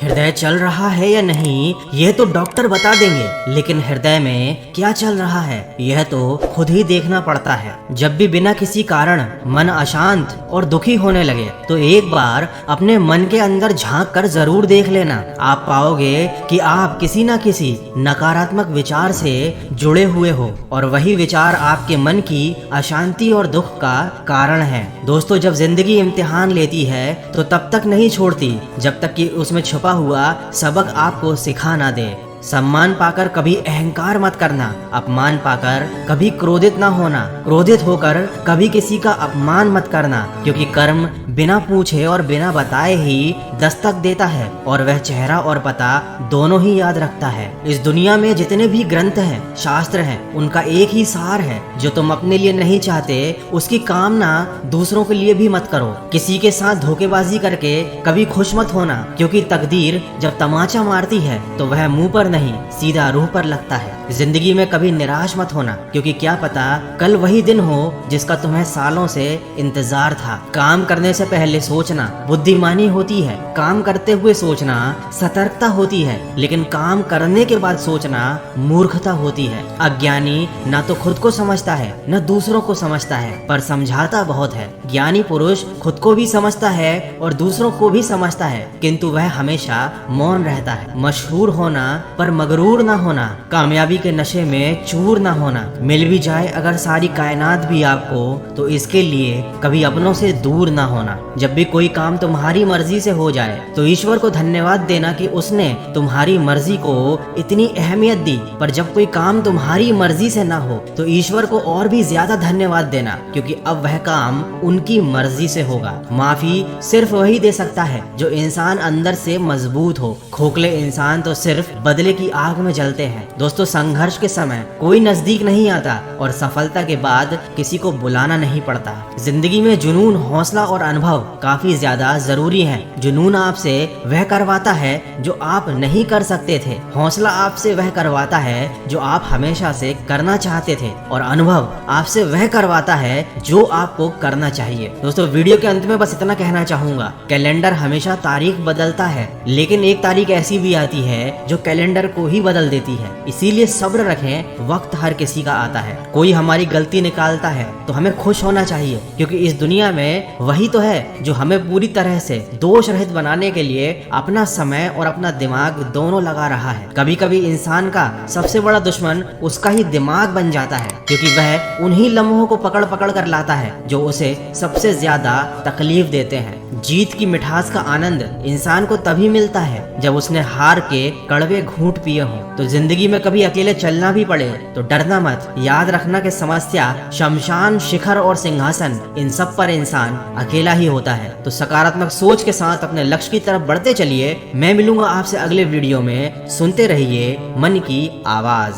हृदय चल रहा है या नहीं यह तो डॉक्टर बता देंगे, लेकिन हृदय में क्या चल रहा है यह तो खुद ही देखना पड़ता है। जब भी बिना किसी कारण मन अशांत और दुखी होने लगे तो एक बार अपने मन के अंदर झांक कर जरूर देख लेना। आप पाओगे कि आप किसी न किसी नकारात्मक विचार से जुड़े हुए हो और वही विचार आपके मन की अशांति और दुख का कारण है। दोस्तों, जब जिंदगी इम्तिहान लेती है तो तब तक नहीं छोड़ती जब तक कि उसमें छुपा हुआ सबक आपको सिखा ना दे। सम्मान पाकर कभी अहंकार मत करना, अपमान पाकर कभी क्रोधित ना होना, क्रोधित होकर कभी किसी का अपमान मत करना, क्योंकि कर्म बिना पूछे और बिना बताए ही दस्तक देता है और वह चेहरा और पता दोनों ही याद रखता है। इस दुनिया में जितने भी ग्रंथ हैं, शास्त्र हैं, उनका एक ही सार है, जो तुम अपने लिए नहीं चाहते उसकी कामना दूसरों के लिए भी मत करो। किसी के साथ धोखेबाजी करके कभी खुश मत होना, क्योंकि तकदीर जब तमाचा मारती है तो वह मुंह पर नहीं सीधा रूह पर लगता है। जिंदगी में कभी निराश मत होना, क्योंकि क्या पता कल वही दिन हो जिसका तुम्हें सालों से इंतजार था। काम करने से पहले सोचना बुद्धिमानी होती है, काम करते हुए सोचना सतर्कता होती है, लेकिन काम करने के बाद सोचना मूर्खता होती है। अज्ञानी न तो खुद को समझता है न दूसरों को समझता है, पर समझाता बहुत है। ज्ञानी पुरुष खुद को भी समझता है और दूसरों को भी समझता है, किंतु वह हमेशा मौन रहता है। मशहूर होना पर मगरूर ना होना, कामयाबी के नशे में चूर ना होना। मिल भी जाए अगर सारी कायनात भी आपको तो इसके लिए कभी अपनों से दूर ना होना। जब भी कोई काम तुम्हारी मर्जी से हो जाए तो ईश्वर को धन्यवाद देना कि उसने तुम्हारी मर्जी को इतनी अहमियत दी, पर जब कोई काम तुम्हारी मर्जी से ना हो तो ईश्वर को और भी ज्यादा धन्यवाद देना, क्योंकि अब वह काम उनकी मर्जी से होगा। माफी सिर्फ वही दे सकता है जो इंसान अंदर से मजबूत हो। खोखले इंसान तो सिर्फ बदले की आग में जलते हैं। दोस्तों, संघर्ष के समय कोई नजदीक नहीं आता और सफलता के बाद किसी को बुलाना नहीं पड़ता। जिंदगी में जुनून, हौसला और अनुभव काफी ज्यादा जरूरी है। जुनून आपसे वह करवाता है जो आप नहीं कर सकते थे, हौसला आपसे वह करवाता है जो आप हमेशा से करना चाहते थे, और अनुभव आपसे वह करवाता है जो आपको करना चाहिए। दोस्तों, वीडियो के अंत में बस इतना कहना चाहूंगा, कैलेंडर हमेशा तारीख बदलता है, लेकिन एक तारीख ऐसी भी आती है जो कैलेंडर को ही बदल देती है। इसीलिए सब्र रखें, वक्त हर किसी का आता है। कोई हमारी गलती निकालता है तो हमें खुश होना चाहिए, क्योंकि इस दुनिया में वही तो है जो हमें पूरी तरह से दोष रहित बनाने के लिए अपना समय और अपना दिमाग दोनों लगा रहा है। कभी कभी इंसान का सबसे बड़ा दुश्मन उसका ही दिमाग बन जाता है, क्योंकि वह उन्हीं लम्हों को पकड़ पकड़ कर लाता है जो उसे सबसे ज्यादा तकलीफ देते हैं। जीत की मिठास का आनंद इंसान को तभी मिलता है जब उसने हार के कड़वे घूंट पिए हों। तो जिंदगी में कभी अकेले चलना भी पड़े तो डरना मत। याद रखना कि समस्या, शमशान, शिखर और सिंहासन, इन सब पर इंसान अकेला ही होता है। तो सकारात्मक सोच के साथ अपने लक्ष्य की तरफ बढ़ते चलिए। मैं मिलूंगा आपसे अगले वीडियो में। सुनते रहिए मन की आवाज।